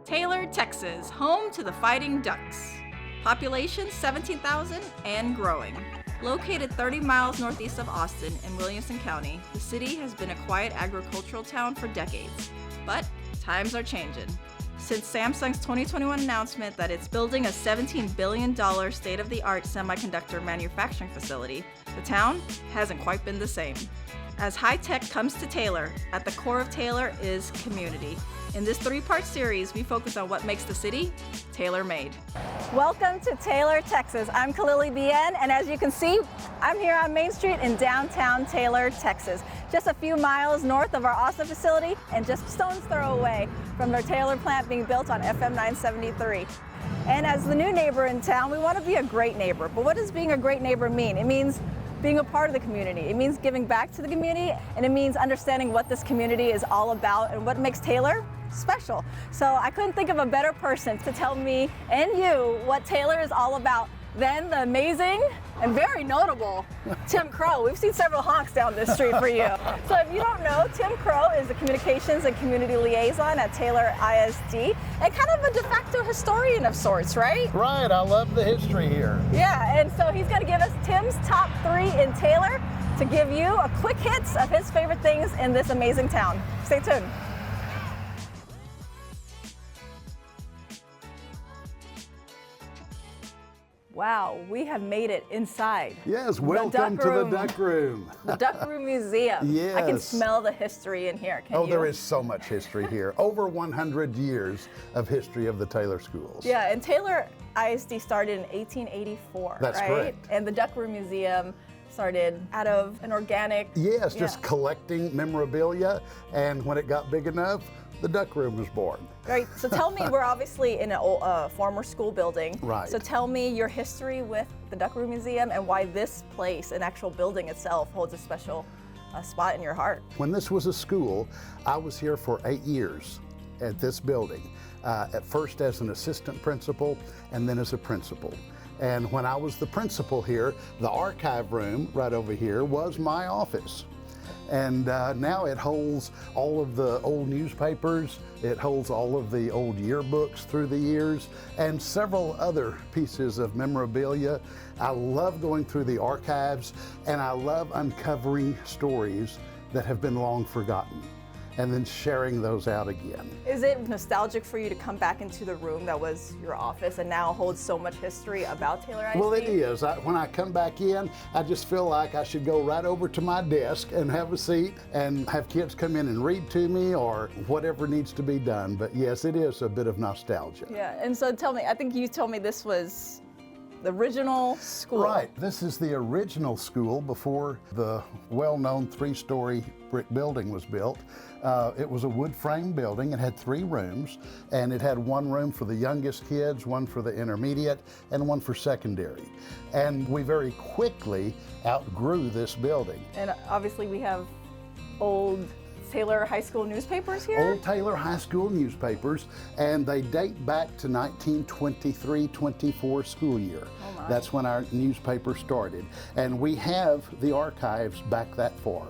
Taylor, Texas, home to the Fighting Ducks. Population 17,000 and growing. Located 30 miles northeast of Austin in Williamson County, the city has been a quiet agricultural town for decades. But times are changing. Since Samsung's 2021 announcement that it's building a $17 billion state-of-the-art semiconductor manufacturing facility, the town hasn't quite been the same. As high tech comes to Taylor, at the core of Taylor is community. In this three-part series, we focus on what makes the city tailor-made. Welcome to Taylor, Texas. I'm Calily, and as you can see, I'm here on Main Street in downtown Taylor, Texas. Just a few miles north of our Austin facility and just stone's throw away from their Taylor plant being built on FM 973. And as the new neighbor in town, we want to be a great neighbor. But what does being a great neighbor mean? It means being a part of the community. It means giving back to the community, and it means understanding what this community is all about and what makes Taylor special. So I couldn't think of a better person to tell me and you what Taylor is all about than the amazing and very notable Tim Crow. We've seen several honks down this street for you. So if you don't know, Tim Crow is the communications and community liaison at Taylor ISD and kind of a de facto historian of sorts, right? Right, I love the history here. Yeah, and so he's going to give us Tim's top 3 in Taylor to give you a quick hits of his favorite things in this amazing town. Stay tuned. Wow, we have made it inside. Yes, welcome to the Duck Room. The Duck Room Museum. Yes. I can smell the history in here, can you? Oh, there is so much history here. Over 100 years of history of the Taylor schools. Yeah, and Taylor ISD started in 1884, That's right? correct. And the Duck Room Museum started out of an organic... Yes, just collecting memorabilia, and when it got big enough, the Duck Room was born. Right, so tell me, we're obviously in a former school building. Right. So tell me your history with the Duck Room Museum and why this place, an actual building itself, holds a special spot in your heart. When this was a school, I was here for 8 years at this building. At first as an assistant principal and then as a principal. And when I was the principal here, the archive room right over here was my office. And now it holds all of the old newspapers, it holds all of the old yearbooks through the years, and several other pieces of memorabilia. I love going through the archives, and I love uncovering stories that have been long forgotten, and then sharing those out again. Is it nostalgic for you to come back into the room that was your office and now holds so much history about Taylor ISD? Well, it is. When I come back in, I just feel like I should go right over to my desk and have a seat and have kids come in and read to me or whatever needs to be done. But yes, it is a bit of nostalgia. Yeah, and so tell me, I think you told me this was the original school. Right, this is the original school before the well-known 3-story brick building was built. It was a wood frame building. It had 3 rooms, and it had 1 room for the youngest kids, 1 for the intermediate, and 1 for secondary. And we very quickly outgrew this building. And obviously we have old Taylor High School newspapers here? Old Taylor High School newspapers, and they date back to 1923-24 school year. Oh my. That's when our newspaper started. And we have the archives back that far.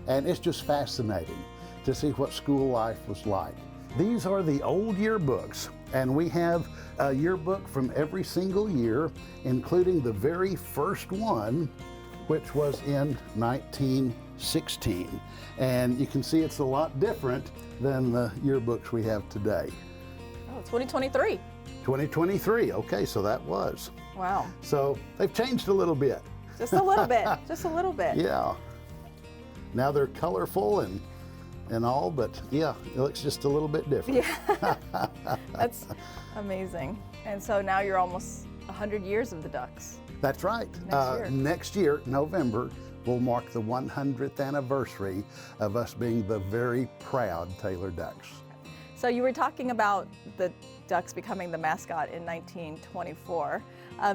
And it's just fascinating to see what school life was like. These are the old yearbooks, and we have a yearbook from every single year, including the very first one, which was in 1916. And you can see it's a lot different than the yearbooks we have today. Oh, 2023. 2023, okay, so that was. Wow. So they've changed a little bit. Just a little bit, just a little bit. Yeah. Now they're colorful and all, but yeah, it looks just a little bit different. Yeah, that's amazing. And so now you're almost 100 years of the Ducks. That's right. Next year, November, will mark the 100th anniversary of us being the very proud Taylor Ducks. So you were talking about the Ducks becoming the mascot in 1924.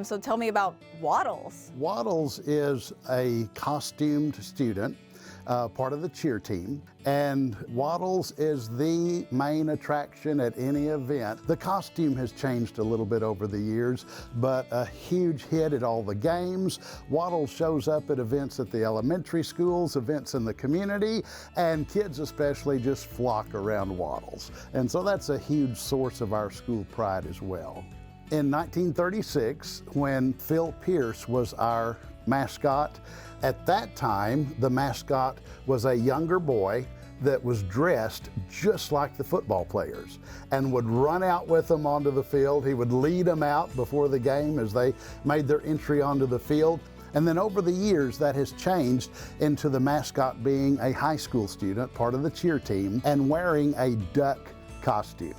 So tell me about Waddles. Waddles is a costumed student part of the cheer team. And Waddles is the main attraction at any event. The costume has changed a little bit over the years, but a huge hit at all the games. Waddles shows up at events at the elementary schools, events in the community, and kids especially just flock around Waddles. And so that's a huge source of our school pride as well. In 1936, when Phil Pierce was our mascot, at that time, the mascot was a younger boy that was dressed just like the football players and would run out with them onto the field. He would lead them out before the game as they made their entry onto the field. And then over the years, that has changed into the mascot being a high school student, part of the cheer team, and wearing a duck costume.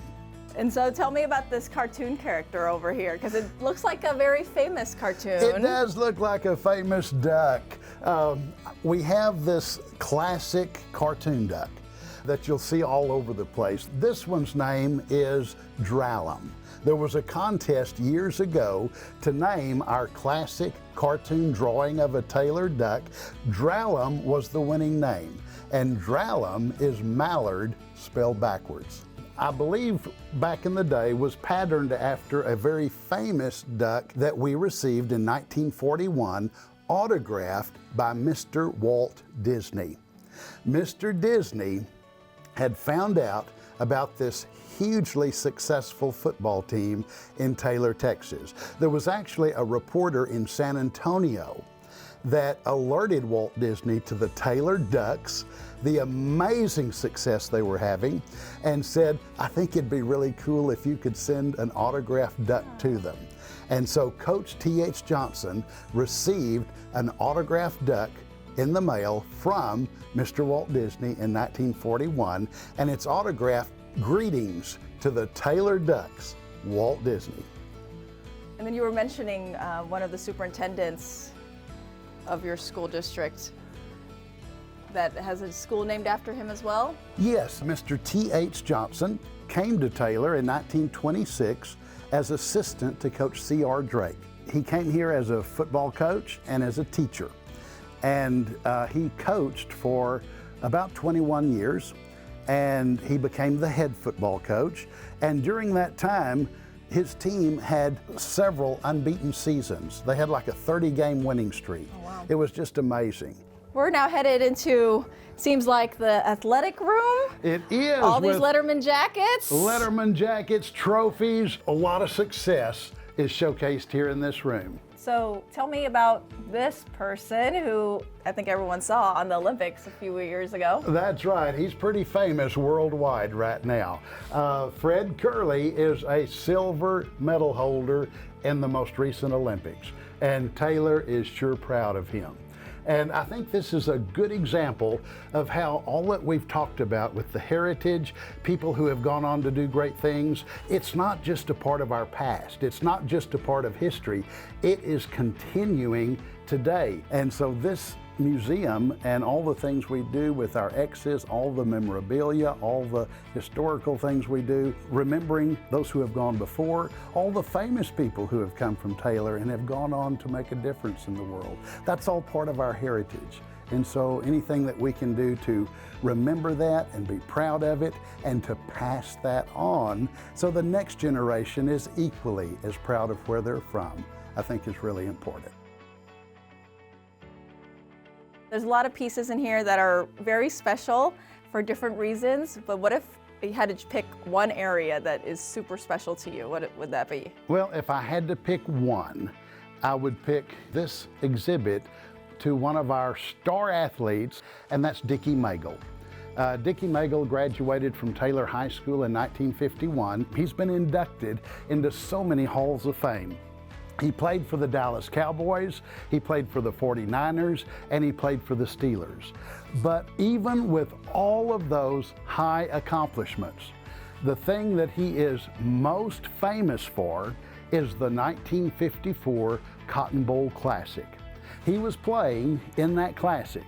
And so tell me about this cartoon character over here, because it looks like a very famous cartoon. It does look like a famous duck. We have this classic cartoon duck that you'll see all over the place. This one's name is Drallum. There was a contest years ago to name our classic cartoon drawing of a Taylor duck. Drallum was the winning name, and Drallum is mallard spelled backwards. I believe back in the day was patterned after a very famous duck that we received in 1941, autographed by Mr. Walt Disney. Mr. Disney had found out about this hugely successful football team in Taylor, Texas. There was actually a reporter in San Antonio that alerted Walt Disney to the Taylor Ducks, the amazing success they were having, and said, I think it'd be really cool if you could send an autographed duck to them. And so Coach T.H. Johnson received an autographed duck in the mail from Mr. Walt Disney in 1941, and it's autographed, "Greetings to the Taylor Ducks, Walt Disney." And then you were mentioning one of the superintendents of your school district that has a school named after him as well? Yes, Mr. T.H. Johnson came to Taylor in 1926 as assistant to Coach C.R. Drake. He came here as a football coach and as a teacher. And he coached for about 21 years, and he became the head football coach. And during that time, his team had several unbeaten seasons. They had like a 30-game winning streak. Oh, wow. It was just amazing. We're now headed into, seems like the athletic room. It is. All these Letterman jackets. Letterman jackets, trophies, a lot of success is showcased here in this room. So tell me about this person who I think everyone saw on the Olympics a few years ago. That's right. He's pretty famous worldwide right now. Fred Curley is a silver medal holder in the most recent Olympics, and Taylor is sure proud of him. And I think this is a good example of how all that we've talked about with the heritage, people who have gone on to do great things, it's not just a part of our past. It's not just a part of history. It is continuing today. And so this museum and all the things we do with our exes, all the memorabilia, all the historical things we do, remembering those who have gone before, all the famous people who have come from Taylor and have gone on to make a difference in the world. That's all part of our heritage. And so anything that we can do to remember that and be proud of it and to pass that on so the next generation is equally as proud of where they're from, I think is really important. There's a lot of pieces in here that are very special for different reasons, but what if you had to pick one area that is super special to you? What would that be? Well, if I had to pick one, I would pick this exhibit to one of our star athletes, and that's Dicky Mel. Dicky Mel graduated from Taylor High School in 1951. He's been inducted into so many halls of fame. He played for the Dallas Cowboys, he played for the 49ers, and he played for the Steelers. But even with all of those high accomplishments, the thing that he is most famous for is the 1954 Cotton Bowl Classic. He was playing in that classic,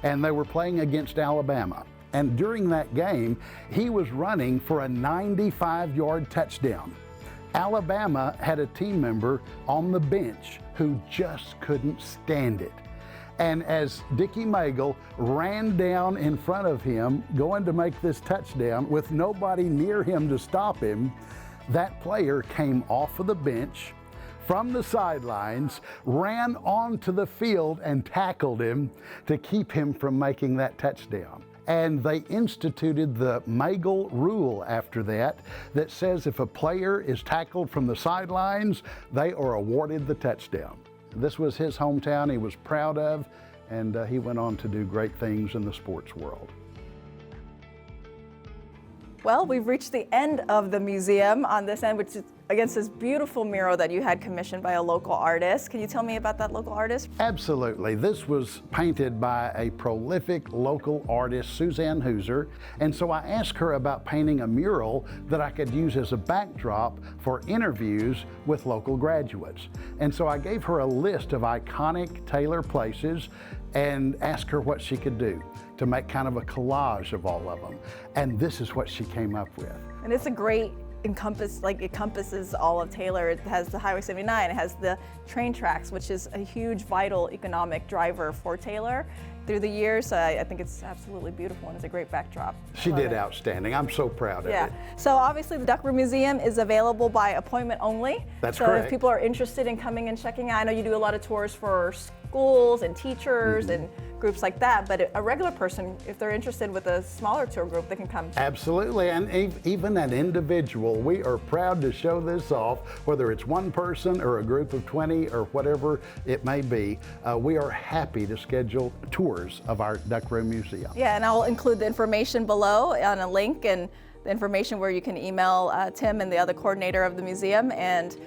and they were playing against Alabama. And during that game, he was running for a 95-yard touchdown. Alabama had a team member on the bench who just couldn't stand it. And as Dicky Mel ran down in front of him, going to make this touchdown with nobody near him to stop him, that player came off of the bench from the sidelines, ran onto the field and tackled him to keep him from making that touchdown. And they instituted the Mel rule after that says if a player is tackled from the sidelines, they are awarded the touchdown. This was his hometown he was proud of, and he went on to do great things in the sports world. Well, we've reached the end of the museum on this end, which is against this beautiful mural that you had commissioned by a local artist. Can you tell me about that local artist? Absolutely. This was painted by a prolific local artist, Suzanne Hooser, and so I asked her about painting a mural that I could use as a backdrop for interviews with local graduates. And so I gave her a list of iconic Taylor places and asked her what she could do to make kind of a collage of all of them. And this is what she came up with. And it's a great encompasses all of Taylor. It has the Highway 79, it has the train tracks, which is a huge vital economic driver for Taylor through the years. I think it's absolutely beautiful and it's a great backdrop. She did outstanding. I'm so proud of it. So obviously the Duck Room Museum is available by appointment only. That's so correct. If people are interested in coming and checking out, I know you do a lot of tours for schools and teachers and groups like that, but a regular person, if they're interested with a smaller tour group, they can come. Absolutely, and even an individual, we are proud to show this off, whether it's one person or a group of 20 or whatever it may be. We are happy to schedule tours of our Duck Room Museum. Yeah, and I'll include the information below on a link and the information where you can email Tim and the other coordinator of the museum and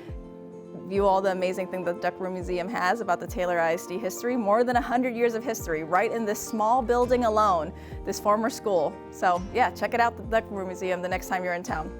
view all the amazing things the Duck Room Museum has about the Taylor ISD history. More than 100 years of history right in this small building alone, this former school. So yeah, check it out, the Duck Room Museum, the next time you're in town.